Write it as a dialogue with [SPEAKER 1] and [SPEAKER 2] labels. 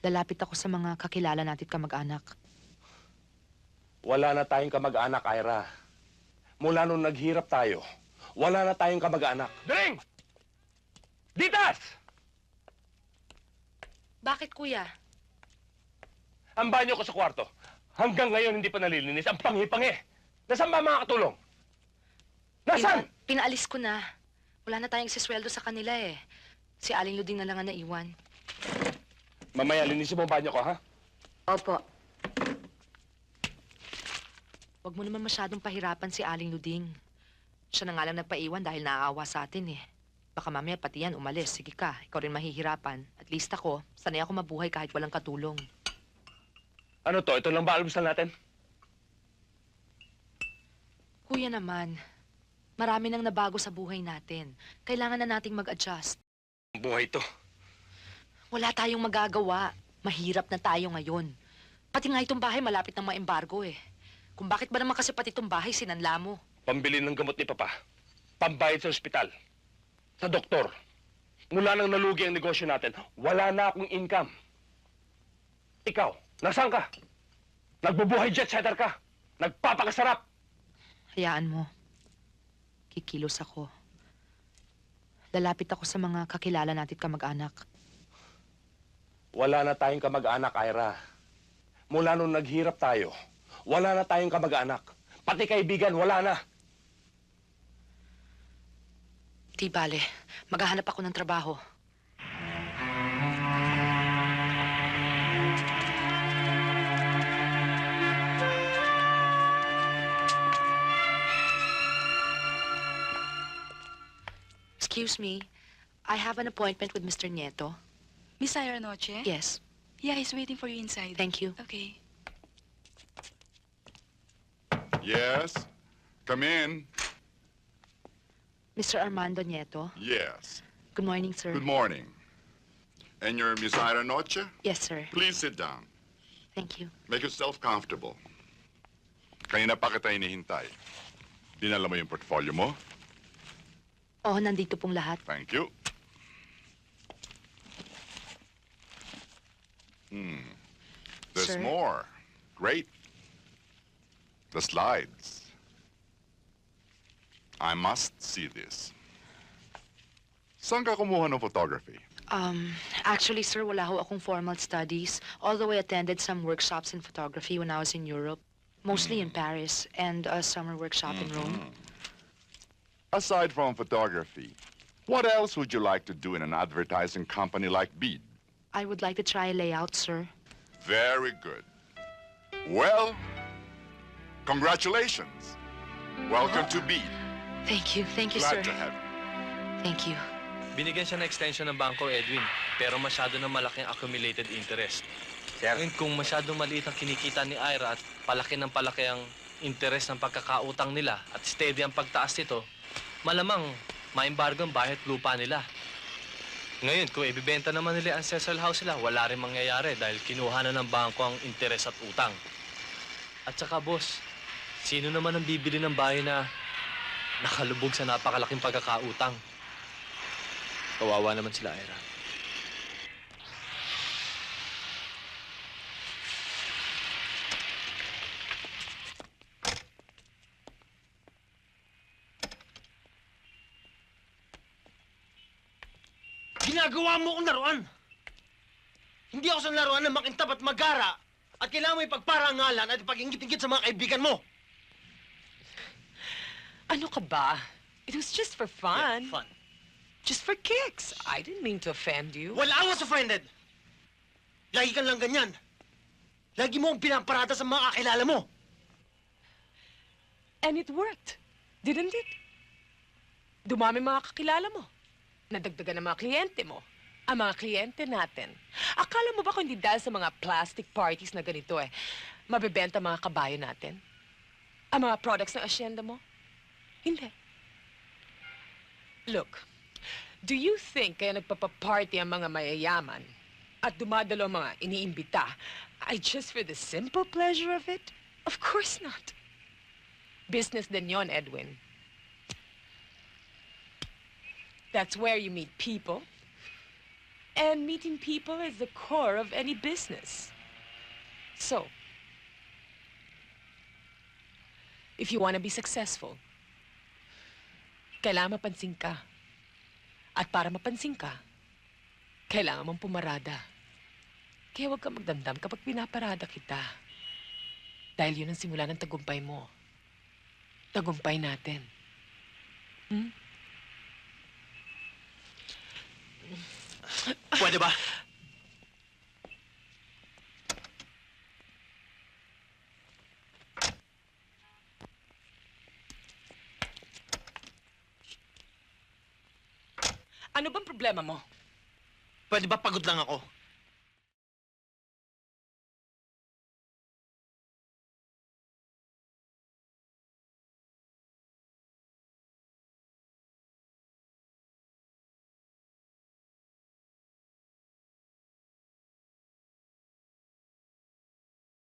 [SPEAKER 1] Lalapit ako sa mga kakilala natin kamag-anak.
[SPEAKER 2] Wala na tayong kamag-anak, Ira. Mula nung naghirap tayo, wala na tayong kamag-anak. Dring! Ditas!
[SPEAKER 1] Bakit, kuya?
[SPEAKER 2] Ang banyo ko sa kwarto. Hanggang ngayon hindi pa nalilinis. Ang pangi-pangi. Nasaan ba mga katulong? Nasaan?
[SPEAKER 1] Pinaalis ko na. Wala na tayong sisweldo sa kanila eh. Si Aling Luding na lang ang naiwan.
[SPEAKER 2] Mamaya, linisin mo ang banyo ko, ha?
[SPEAKER 1] Opo. Huwag mo naman masyadong pahirapan si Aling Luding. Siya na nga lang nagpaiwan dahil naaawa sa atin eh. Baka mamaya pati yan umalis. Sige ka, ikaw rin mahihirapan. At least ako, sanay ako mabuhay kahit walang katulong.
[SPEAKER 2] Ano to? Ito lang ba almusal natin?
[SPEAKER 1] Kuya naman, marami nang nabago sa buhay natin. Kailangan na nating mag-adjust.
[SPEAKER 2] Ang buhay to.
[SPEAKER 1] Wala tayong magagawa. Mahirap na tayo ngayon. Pati nga itong bahay malapit ng ma-embargo eh. Kung bakit ba naman kasi pati itong bahay sinanla mo?
[SPEAKER 2] Pambili ng gamot ni Papa. Pambayad sa ospital. Sa doktor. Mula nang nalugi ang negosyo natin, wala na akong income. Ikaw, nasaan ka? Nagbubuhay jet setter ka. Nagpapakasarap.
[SPEAKER 1] Hayaan mo. Kikilos ako. Lalapit ako sa mga kakilala natin kamag-anak.
[SPEAKER 2] Wala na tayong kamag-anak, Ira. Mula nung naghirap tayo, wala na tayong kamag-anak. Pati kaibigan, wala na.
[SPEAKER 1] Di bale, maghahanap ako ng trabaho. Excuse me, I have an appointment with Mr. Nieto.
[SPEAKER 3] Miss Ira Noche?
[SPEAKER 1] Yes,
[SPEAKER 3] Yeah, he's waiting for you inside.
[SPEAKER 1] thank you.
[SPEAKER 3] Okay.
[SPEAKER 4] Yes? Come in.
[SPEAKER 1] Mr. Armando Nieto.
[SPEAKER 4] Yes.
[SPEAKER 1] Good morning, sir.
[SPEAKER 4] Good morning. And you're Miss Ira Noche?
[SPEAKER 1] Yes, sir.
[SPEAKER 4] Please sit down.
[SPEAKER 1] Thank you.
[SPEAKER 4] Make yourself comfortable. Kanina pa kita hinihintay. Dinala mo yung portfolio mo?
[SPEAKER 1] Oh, nandito pong lahat.
[SPEAKER 4] Thank you. There's
[SPEAKER 1] Sir?
[SPEAKER 4] more. Great. The slides. I must see this. Saan ka kumuha ng photography?
[SPEAKER 1] Actually, sir, wala ho akong formal studies. Although I attended some workshops in photography when I was in Europe. Mostly in Paris and a summer workshop in Rome.
[SPEAKER 4] Aside from photography, what else would you like to do in an advertising company like Bede?
[SPEAKER 1] I would like to try layout, sir.
[SPEAKER 4] Very good. Well, congratulations. Welcome to Bede.
[SPEAKER 1] Thank you,
[SPEAKER 4] Glad
[SPEAKER 1] sir.
[SPEAKER 4] to have you.
[SPEAKER 1] Thank you.
[SPEAKER 5] Binigyan siya ng extension ng bangko, Edwin, pero masyado na malaking accumulated interest. Ngayon, kung masyadong maliit ang kinikita ni Ira at palaki ng palaki ang interest ng pagkakautang nila at steady ang pagtaas nito, malamang ma-embargo ang bahay at lupa nila. Ngayon, kung ibibenta naman nila ang Cecil House nila, wala rin mangyayari dahil kinuha na ng bangko ang interest at utang. At saka, boss, sino naman ang bibili ng bahay na nakalubog sa napakalaking pagkakautang? Kawawa naman sila, Ira.
[SPEAKER 6] Ginagawa mo akong laruan. Hindi ako sa laruan ng makintab at magara at kailangan mo ipagparangalan at ipag-ingit-ingit sa mga kaibigan mo.
[SPEAKER 7] Ano ka ba? It was just for fun.
[SPEAKER 6] Yeah, fun.
[SPEAKER 7] Just for kicks. I didn't mean to offend you.
[SPEAKER 6] Well, I was offended. Lagi kang lang ganyan. Lagi mo akong pinaparada sa mga kakilala mo.
[SPEAKER 7] And it worked, didn't it? Dumami mga kakilala mo. Nadagdagan ang mga kliyente mo. Ang mga kliyente natin. Akala mo ba kung hindi dahil sa mga plastic parties na ganito mabebenta mga kabayo natin? Ang mga products ng asyenda mo? Hindi. Look, do you think kaya nagpapaparty ang mga mayayaman at dumadalo ang mga iniimbita ay just for the simple pleasure of it? Of course not. Business din yon, Edwin. That's where you meet people And meeting people is the core of any business. So, if you want to be successful, kailangan mapansin ka. At para mapansin ka, kailangan mong pumarada. Kaya huwag kang magdamdam kapag pinaparada kita. Dahil yun ang simula ng tagumpay mo. Tagumpay natin.
[SPEAKER 6] Pwede ba?
[SPEAKER 7] Ano bang problema mo?
[SPEAKER 6] Pwede ba pagod lang ako?